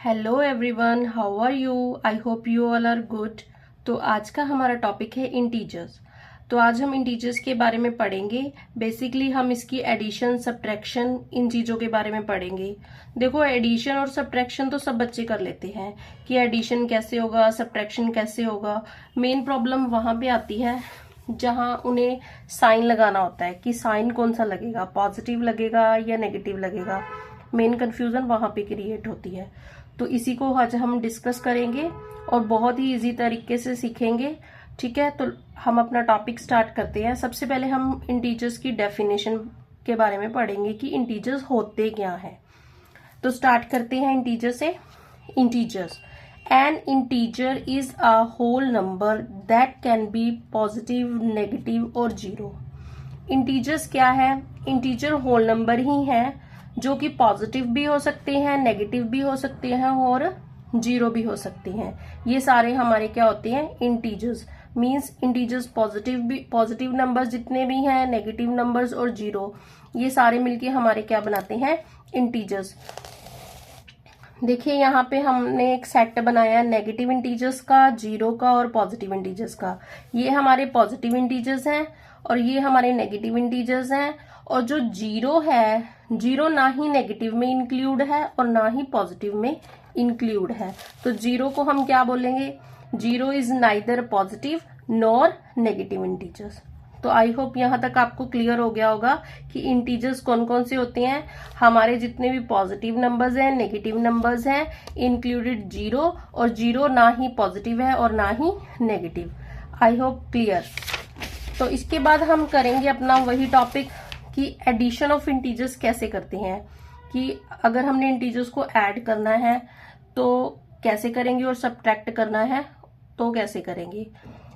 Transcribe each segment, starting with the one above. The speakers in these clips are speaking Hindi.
Hello everyone, how are you? I hope you all are good. तो आज का हमारा टॉपिक है इंटीजर्स। तो आज हम इंटीजर्स के बारे में पढ़ेंगे। बेसिकली हम इसकी एडिशन, सब्ट्रैक्शन, इन चीज़ों के बारे में पढ़ेंगे। देखो, एडिशन और सब्ट्रैक्शन तो सब बच्चे कर लेते हैं कि एडिशन कैसे होगा, सब्ट्रैक्शन कैसे होगा। मेन प्रॉब्लम वहाँ पे आती है जहाँ उन्हें साइन लगाना होता है कि साइन कौन सा लगेगा, पॉजिटिव लगेगा या नेगेटिव लगेगा। मेन कंफ्यूजन वहाँ पे क्रिएट होती है। तो इसी को आज हम डिस्कस करेंगे और बहुत ही इजी तरीके से सीखेंगे। ठीक है, तो हम अपना टॉपिक स्टार्ट करते हैं। सबसे पहले हम इंटीजर्स की डेफिनेशन के बारे में पढ़ेंगे कि इंटीजर्स होते क्या हैं। तो स्टार्ट करते हैं इंटीजर से। Integers, an integer is a whole number that can be positive, negative और जीरो। इंटीजर्स क्या है? इंटीजर होल नंबर ही हैं जो कि पॉजिटिव भी हो सकते हैं, नेगेटिव भी हो सकते हैं और जीरो भी हो सकते हैं। ये सारे हमारे क्या होते हैं? Integers. Means integers positive numbers जितने भी हैं, नेगेटिव नंबर्स और जीरो, ये सारे मिलके हमारे क्या बनाते हैं? इंटीजर्स। देखिए, यहाँ पे हमने एक सेट बनाया है नेगेटिव इंटीजर्स का, जीरो का और पॉजिटिव इंटीजर्स का। ये हमारे पॉजिटिव इंटीजर्स हैं और ये हमारे नेगेटिव इंटीजर्स हैं। और जो जीरो है, जीरो ना ही नेगेटिव में इंक्लूड है और ना ही पॉजिटिव में इंक्लूड है। तो जीरो को हम क्या बोलेंगे? Zero is neither positive nor negative integers. तो आई होप यहाँ तक आपको क्लियर हो गया होगा कि इंटीजर्स कौन कौन से होते हैं। हमारे जितने भी पॉजिटिव नंबर्स हैं, नेगेटिव नंबर्स हैं, इंक्लूडेड जीरो, और जीरो ना ही पॉजिटिव है और ना ही नेगेटिव। I hope clear. तो इसके बाद हम करेंगे अपना वही टॉपिक कि एडिशन ऑफ इंटीजर्स कैसे करते हैं, कि अगर हमने इंटीजर्स को ऐड करना है तो कैसे करेंगे और सब्ट्रैक्ट करना है तो कैसे करेंगे।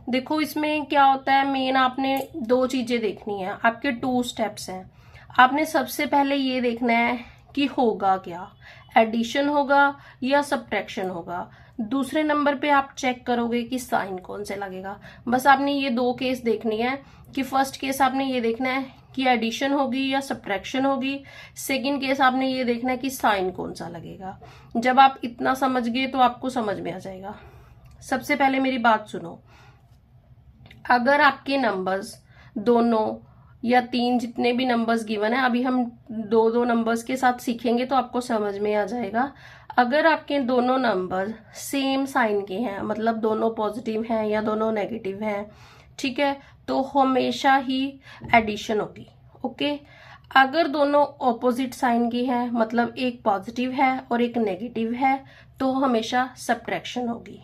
देखो, इसमें क्या होता है, मेन आपने दो चीजें देखनी है। आपके 2 स्टेप्स हैं। आपने सबसे पहले ये देखना है कि होगा क्या, एडिशन होगा या सब्ट्रैक्शन होगा। दूसरे नंबर पे आप चेक करोगे कि साइन कौन से लगेगा। बस आपने ये 2 केस देखनी है कि फर्स्ट केस आपने ये देखना है कि एडिशन होगी या सब्ट्रैक्शन होगी। सेकंड केस आपने ये देखना है कि साइन कौन सा लगेगा। जब आप इतना समझ गए तो आपको समझ में आ जाएगा। सबसे पहले मेरी बात सुनो। अगर आपके नंबर्स दोनों या 3 जितने भी नंबर्स गिवन है, अभी हम 2 नंबर्स के साथ सीखेंगे तो आपको समझ में आ जाएगा। अगर आपके दोनों नंबर सेम साइन के हैं, मतलब दोनों पॉजिटिव हैं या दोनों नेगेटिव हैं, ठीक है, तो हमेशा ही एडिशन होगी। ओके। अगर दोनों ऑपोजिट साइन की हैं, मतलब एक पॉजिटिव है और एक नेगेटिव है, तो हमेशा सब्ट्रैक्शन होगी।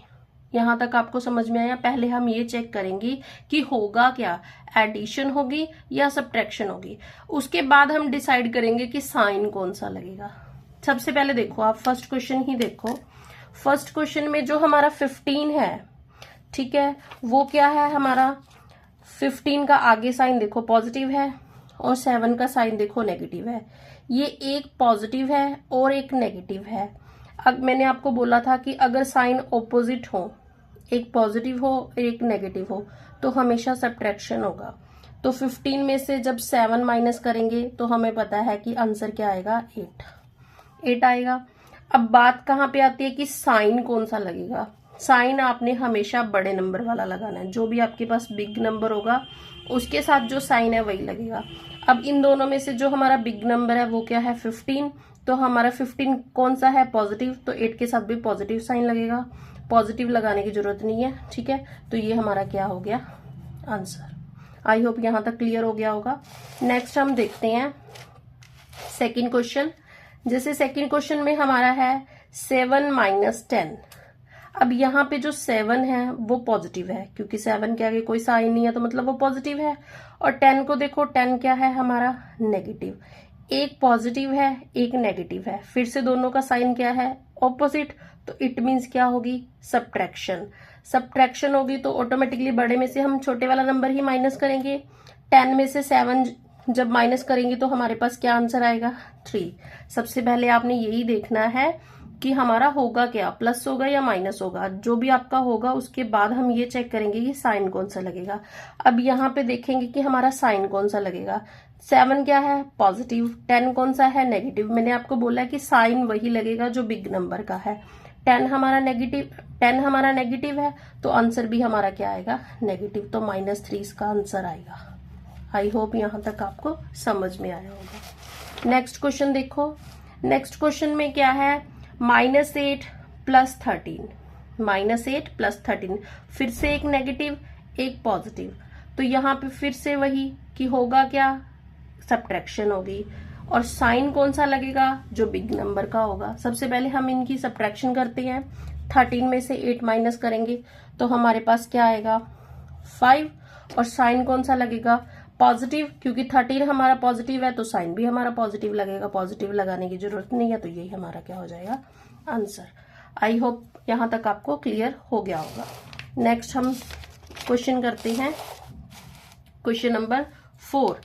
यहां तक आपको समझ में आया? पहले हम ये चेक करेंगे कि होगा क्या, एडिशन होगी या सब्ट्रैक्शन होगी। उसके बाद हम डिसाइड करेंगे कि साइन कौन सा लगेगा। सबसे पहले देखो, आप फर्स्ट क्वेश्चन ही देखो। फर्स्ट क्वेश्चन में जो हमारा 15 है, ठीक है, वो क्या है हमारा? 15 का आगे साइन देखो पॉजिटिव है और 7 का साइन देखो नेगेटिव है। ये एक पॉजिटिव है और एक नेगेटिव है। अब मैंने आपको बोला था कि अगर साइन ऑपोजिट हो, एक पॉजिटिव हो और एक नेगेटिव हो, तो हमेशा सब्ट्रैक्शन होगा। तो 15 में से जब 7 माइनस करेंगे तो हमें पता है कि आंसर क्या आएगा? 8 आएगा। अब बात कहाँ पे आती है कि साइन कौन सा लगेगा। साइन आपने हमेशा बड़े नंबर वाला लगाना है। जो भी आपके पास बिग नंबर होगा उसके साथ जो साइन है वही लगेगा। अब इन दोनों में से जो हमारा बिग नंबर है वो क्या है? 15। तो हमारा 15 कौन सा है? पॉजिटिव। तो 8 के साथ भी पॉजिटिव साइन लगेगा। पॉजिटिव लगाने की जरूरत नहीं है, ठीक है। तो ये हमारा क्या हो गया? आंसर। आई होप यहां तक क्लियर हो गया होगा। नेक्स्ट हम देखते हैं सेकंड क्वेश्चन। जैसे सेकंड क्वेश्चन में हमारा है 7 माइनस 10। अब यहाँ पे जो 7 है वो पॉजिटिव है, क्योंकि 7 के आगे कोई साइन नहीं है तो मतलब वो पॉजिटिव है। और 10 को देखो, 10 क्या है हमारा? नेगेटिव। एक पॉजिटिव है, एक नेगेटिव है, फिर से दोनों का साइन क्या है? ऑपोजिट। तो इट मीन्स क्या होगी? सब्ट्रैक्शन। सब्ट्रैक्शन होगी तो ऑटोमेटिकली बड़े में से हम छोटे वाला नंबर ही माइनस करेंगे। 10 में से 7 जब माइनस करेंगे तो हमारे पास क्या आंसर आएगा? 3। सबसे पहले आपने यही देखना है कि हमारा होगा क्या, प्लस होगा या माइनस होगा। जो भी आपका होगा उसके बाद हम ये चेक करेंगे कि साइन कौन सा लगेगा। अब यहाँ पे देखेंगे कि हमारा साइन कौन सा लगेगा। 7 क्या है? पॉजिटिव। 10 कौन सा है? नेगेटिव। मैंने आपको बोला कि साइन वही लगेगा जो बिग नंबर का है। 10 हमारा नेगेटिव है, तो आंसर भी हमारा क्या आएगा? नेगेटिव। तो -3 इसका आंसर आएगा। आई होप यहां तक आपको समझ में आया होगा। नेक्स्ट क्वेश्चन देखो। नेक्स्ट क्वेश्चन में क्या है? -8 + 13। -8 + 13, फिर से एक नेगेटिव एक पॉजिटिव। तो यहाँ पे फिर से वही कि होगा क्या? सब्ट्रैक्शन होगी। और साइन कौन सा लगेगा? जो बिग नंबर का होगा। सबसे पहले हम इनकी सब्ट्रैक्शन करते हैं। 13 में से 8 माइनस करेंगे तो हमारे पास क्या आएगा? 5। और साइन कौन सा लगेगा? पॉजिटिव, क्योंकि 13 हमारा पॉजिटिव है तो साइन भी हमारा पॉजिटिव लगेगा। पॉजिटिव लगाने की जरूरत नहीं है, तो यही हमारा क्या हो जाएगा? आंसर। आई होप यहां तक आपको क्लियर हो गया होगा। नेक्स्ट हम क्वेश्चन करते हैं, क्वेश्चन नंबर 4।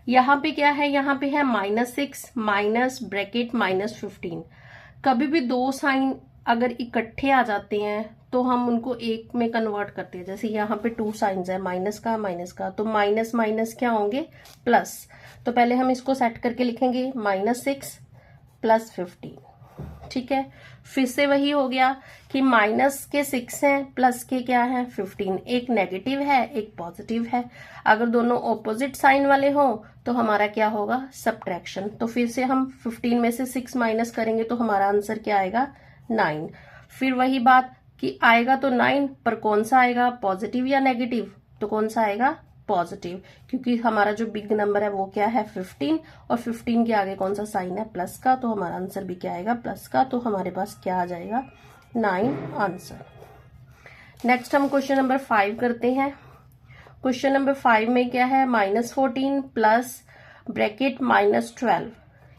यहाँ पे क्या है? यहाँ पे है -6 माइनस ब्रैकेट -15। कभी भी दो साइन अगर इकट्ठे आ जाते हैं तो हम उनको एक में कन्वर्ट करते हैं। जैसे यहाँ पे 2 साइंस है, माइनस का, तो माइनस माइनस क्या होंगे? प्लस। तो पहले हम इसको सेट करके लिखेंगे -6 + 15। ठीक है। फिर से वही हो गया कि माइनस के 6 हैं, प्लस के क्या है? 15। एक नेगेटिव है एक पॉजिटिव है। अगर दोनों ऑपोजिट साइन वाले हो तो हमारा क्या होगा? सब्ट्रैक्शन। तो फिर से हम 15 में से 6 माइनस करेंगे तो हमारा आंसर क्या आएगा? 9। फिर वही बात कि आएगा तो 9, पर कौन सा आएगा? पॉजिटिव या नेगेटिव? तो कौन सा आएगा? पॉजिटिव, क्योंकि हमारा जो बिग नंबर है वो क्या है? 15। और 15 के आगे कौन सा साइन है? प्लस का। तो हमारा आंसर भी क्या आएगा? प्लस का। तो हमारे पास क्या आ जाएगा? 9 आंसर। नेक्स्ट हम क्वेश्चन नंबर 5 करते हैं। क्वेश्चन नंबर 5 में क्या है? -14 प्लस ब्रैकेट -12।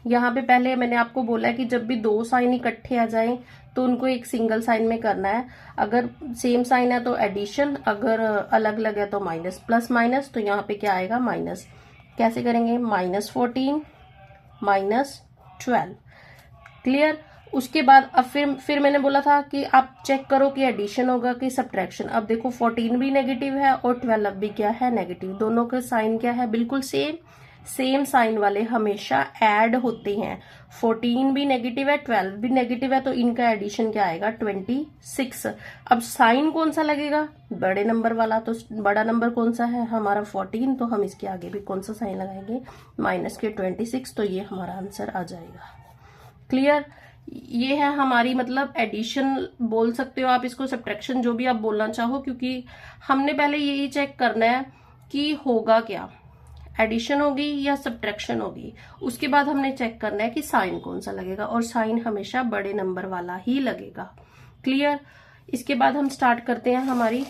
यहाँ पे पहले मैंने आपको बोला है कि जब भी दो साइन इकट्ठे आ जाएं तो उनको एक सिंगल साइन में करना है। अगर सेम साइन है तो एडिशन, अगर अलग अलग है तो माइनस प्लस माइनस। तो यहाँ पे क्या आएगा? माइनस। कैसे करेंगे? -14 -12। क्लियर। उसके बाद अब फिर मैंने बोला था कि आप चेक करो कि एडिशन होगा कि सब्ट्रैक्शन। अब देखो 14 भी नेगेटिव है और 12 भी क्या है? नेगेटिव। दोनों के साइन क्या है? बिल्कुल सेम साइन वाले हमेशा ऐड होते हैं। 14 भी नेगेटिव है 12 भी नेगेटिव है, तो इनका एडिशन क्या आएगा? 26। अब साइन कौन सा लगेगा? बड़े नंबर वाला। तो बड़ा नंबर कौन सा है? हमारा 14। तो हम इसके आगे भी कौन सा साइन लगाएंगे? माइनस के 26। तो ये हमारा आंसर आ जाएगा। क्लियर। ये है हमारी मतलब एडिशन बोल सकते हो आप इसको, सब्ट्रैक्शन, जो भी आप बोलना चाहो, क्योंकि हमने पहले यही चेक करना है कि होगा क्या, एडिशन होगी या सब्ट्रैक्शन होगी। उसके बाद हमने चेक करना है कि साइन कौन सा लगेगा, और साइन हमेशा बड़े नंबर वाला ही लगेगा। क्लियर। इसके बाद हम स्टार्ट करते हैं हमारी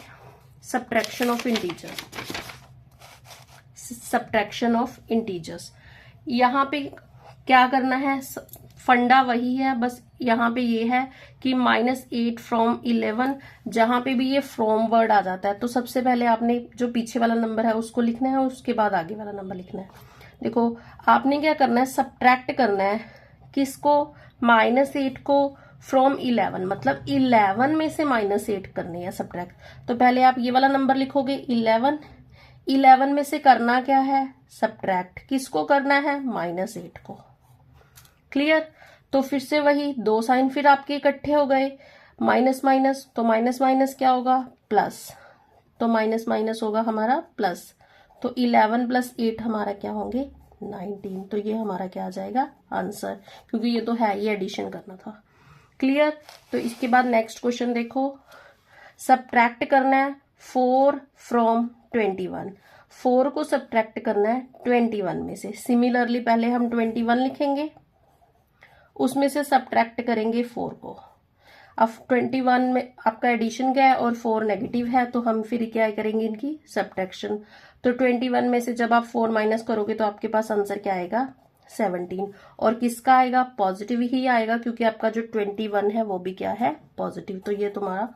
subtraction of integers. Subtraction of integers, यहाँ पे क्या करना है? फंडा वही है, बस यहाँ पे ये है कि -8 फ्रॉम 11। जहां पे भी ये फ्रॉम वर्ड आ जाता है तो सबसे पहले आपने जो पीछे वाला नंबर है उसको लिखना है, उसके बाद आगे वाला नंबर लिखना है। देखो आपने क्या करना है? सब्ट्रैक्ट करना है। किसको? -8 को फ्रॉम 11, मतलब 11 में से -8 करनी है सब्ट्रैक्ट। तो पहले आप ये वाला नंबर लिखोगे 11 में से करना क्या है? सब्ट्रैक्ट। किसको करना है? -8 को। क्लियर। तो फिर से वही दो साइन फिर आपके इकट्ठे हो गए, माइनस माइनस, तो माइनस माइनस क्या होगा? प्लस। तो माइनस माइनस होगा हमारा प्लस। तो 11 + 8 हमारा क्या होंगे? 19। तो ये हमारा क्या आ जाएगा? आंसर, क्योंकि ये तो है, ये एडिशन करना था। क्लियर। तो इसके बाद नेक्स्ट क्वेश्चन देखो। सब्ट्रैक्ट करना है 4 फ्रॉम 21। 4 को सब्ट्रैक्ट करना है 21 में से। सिमिलरली पहले हम 21 लिखेंगे, उसमें से सब्ट्रैक्ट करेंगे 4 को। अब 21 में आपका एडिशन क्या है और 4 नेगेटिव है, तो हम फिर क्या करेंगे? इनकी सब्ट्रैक्शन। तो 21 में से जब आप 4 माइनस करोगे तो आपके पास आंसर क्या आएगा? 17। और किसका आएगा? पॉजिटिव ही आएगा, क्योंकि आपका जो 21 है वो भी क्या है? पॉजिटिव। तो ये तुम्हारा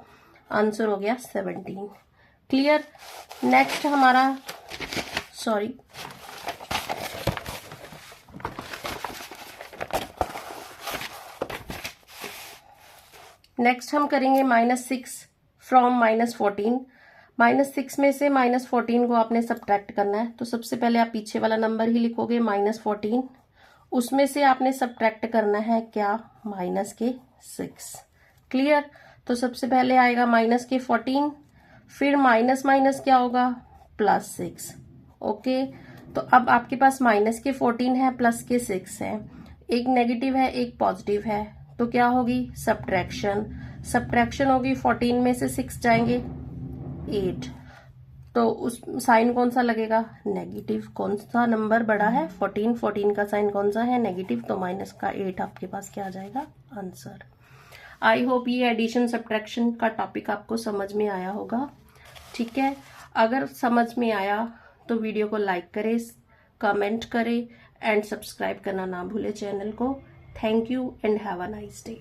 आंसर हो गया 17। क्लियर। नेक्स्ट हमारा नेक्स्ट हम करेंगे -6 फ्रॉम -14। -6 में से -14 को आपने सब्ट्रैक्ट करना है, तो सबसे पहले आप पीछे वाला नंबर ही लिखोगे -14, उसमें से आपने सब्ट्रैक्ट करना है क्या, -6। क्लियर। तो सबसे पहले आएगा -14, फिर माइनस माइनस क्या होगा, +6। ओके, तो अब आपके पास -14 है, +6 है, एक नेगेटिव है एक पॉजिटिव है, तो क्या होगी, सब्ट्रैक्शन होगी। 14 में से 6 जाएंगे 8, तो उस साइन कौन सा लगेगा, नेगेटिव। कौन सा नंबर बड़ा है, 14 का साइन कौन सा है, नेगेटिव, तो माइनस का 8 आपके पास क्या आ जाएगा, आंसर। आई होप ये एडिशन सब्ट्रैक्शन का टॉपिक आपको समझ में आया होगा। ठीक है, अगर समझ में आया तो वीडियो को लाइक करें, कमेंट करें एंड सब्सक्राइब करना ना भूले चैनल को। Thank you and have a nice day.